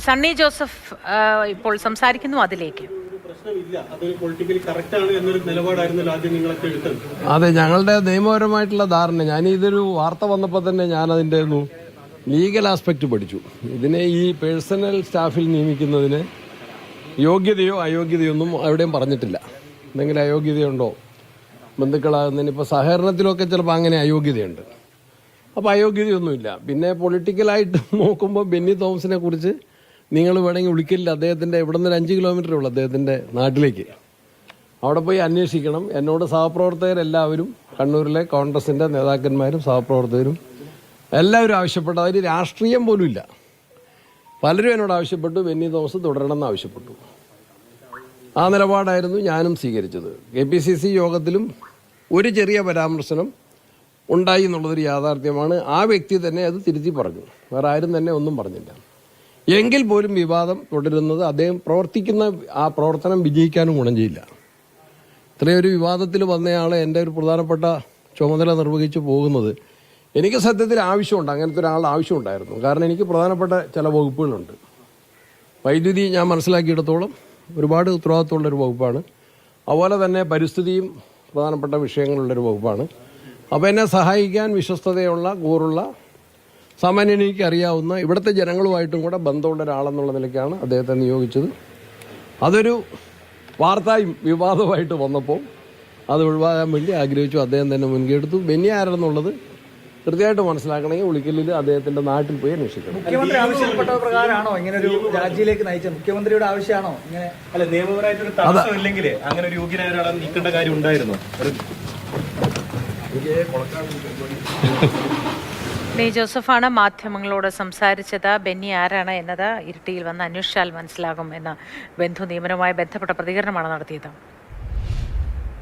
സണ്ണി ജോസഫ് ഇപ്പോൾ സംസാരിക്കുന്നു അതിലേക്ക്. അതെ, ഞങ്ങളുടെ നിയമപരമായിട്ടുള്ള ധാരണ, ഇതൊരു വാർത്ത വന്നപ്പോൾ തന്നെ അതിൻ്റെ ലീഗൽ ആസ്പെക്റ്റ് പഠിച്ചു. ഇതിനെ ഈ പേഴ്സണൽ സ്റ്റാഫിൽ നിയമിക്കുന്നതിന് യോഗ്യതയോ അയോഗ്യതയോ ഒന്നും എവിടെയും പറഞ്ഞിട്ടില്ല. എന്തെങ്കിലും അയോഗ്യതയുണ്ടോ ബന്ധുക്കളാകുന്നതിന്? ഇപ്പോൾ സഹകരണത്തിലൊക്കെ ചിലപ്പോൾ അങ്ങനെ അയോഗ്യതയുണ്ട്. അപ്പോൾ അയോഗ്യതയൊന്നുമില്ല. പിന്നെ പൊളിറ്റിക്കലായിട്ട് നോക്കുമ്പോൾ ബെന്നി തോമസിനെ കുറിച്ച് നിങ്ങൾ വേണമെങ്കിൽ വിളിക്കില്ല. അദ്ദേഹത്തിൻ്റെ ഇവിടെ നിന്ന് 5 കിലോമീറ്ററേ ഉള്ളൂ അദ്ദേഹത്തിൻ്റെ നാട്ടിലേക്ക്. അവിടെ പോയി അന്വേഷിക്കണം. എന്നോട് സഹപ്രവർത്തകരെല്ലാവരും, കണ്ണൂരിലെ കോൺഗ്രസിൻ്റെ നേതാക്കന്മാരും സഹപ്രവർത്തകരും എല്ലാവരും ആവശ്യപ്പെട്ടു. അതിന് രാഷ്ട്രീയം പോലും ഇല്ല. പലരും എന്നോട് ആവശ്യപ്പെട്ടു ബെന്നി തോമസ് തുടരണമെന്ന് ആവശ്യപ്പെട്ടു. ആ നിലപാടായിരുന്നു ഞാനും സ്വീകരിച്ചത്. KPCC യോഗത്തിലും ഒരു ചെറിയ പരാമർശനം ഉണ്ടായി എന്നുള്ളതൊരു യാഥാർത്ഥ്യമാണ്. ആ വ്യക്തി തന്നെ അത് തിരുത്തി പറഞ്ഞു. വേറെ ആരും തന്നെ ഒന്നും പറഞ്ഞില്ല. എങ്കിൽ പോലും വിവാദം തുടരുന്നത് അദ്ദേഹം പ്രവർത്തിക്കുന്ന ആ പ്രവർത്തനം വിജയിക്കാനും ഗുണം ചെയ്യില്ല. ഇത്രയൊരു വിവാദത്തിൽ വന്നയാളെ എൻ്റെ ഒരു പ്രധാനപ്പെട്ട ചുമതല നിർവഹിച്ചു പോകുന്നത് എനിക്ക് സത്യത്തിൽ ആവശ്യമുണ്ട്. അങ്ങനത്തെ ഒരാളുടെ ആവശ്യമുണ്ടായിരുന്നു. കാരണം എനിക്ക് പ്രധാനപ്പെട്ട ചില വകുപ്പുകളുണ്ട്. വൈദ്യുതി ഞാൻ മനസ്സിലാക്കിയിടത്തോളം ഒരുപാട് ഉത്തരവാദിത്തമുള്ളൊരു വകുപ്പാണ്. അതുപോലെ തന്നെ പരിസ്ഥിതിയും പ്രധാനപ്പെട്ട വിഷയങ്ങളുള്ളൊരു വകുപ്പാണ്. അപ്പോൾ എന്നെ സഹായിക്കാൻ വിശ്വസ്തതയുള്ള കൂറുള്ള സാമാന്യനിക്ക് അറിയാവുന്ന ഇവിടുത്തെ ജനങ്ങളുമായിട്ടും കൂടെ ബന്ധമുള്ള ഒരാളെന്നുള്ള നിലയ്ക്കാണ് അദ്ദേഹത്തെ നിയോഗിച്ചത്. അതൊരു വാർത്തയും വിവാദമായിട്ട് വന്നപ്പോൾ അത് ഒഴിവാക്കാൻ വേണ്ടി ആഗ്രഹിച്ചു. അദ്ദേഹം തന്നെ മുൻകൈ എടുത്തു. ബെന്നി ആരെന്നുള്ളത് കൃത്യമായിട്ട് മനസ്സിലാക്കണമെങ്കിൽ ഉളിക്കലിൽ അദ്ദേഹത്തിന്റെ നാട്ടിൽ പോയി അന്വേഷിക്കണം. മുഖ്യമന്ത്രി ആവശ്യപ്പെട്ട പ്രകാരമാണോ ഇങ്ങനെ ഒരു രാജിയിലേക്ക് നയിച്ചത്? മുഖ്യമന്ത്രിയുടെ ആവശ്യമാണോ ഇങ്ങനെ? അല്ല, നിയമപരമായിട്ടൊരു തടസ്സമില്ലെങ്കിൽ അങ്ങനെ ഒരു യോഗ്യനായ ഒരാളെ നീക്കേണ്ട കാര്യം ഉണ്ടായിരുന്നു. ബെന്നി ജോസഫാണ് മാധ്യമങ്ങളോട് സംസാരിച്ചത്. ബെന്നി ആരാണ് എന്നത് ഇരിട്ടിയിൽ വന്ന് അന്വേഷിച്ചാൽ മനസ്സിലാകും എന്ന ബന്ധു നിയമനവുമായി ബന്ധപ്പെട്ട പ്രതികരണമാണ് നടത്തിയത്.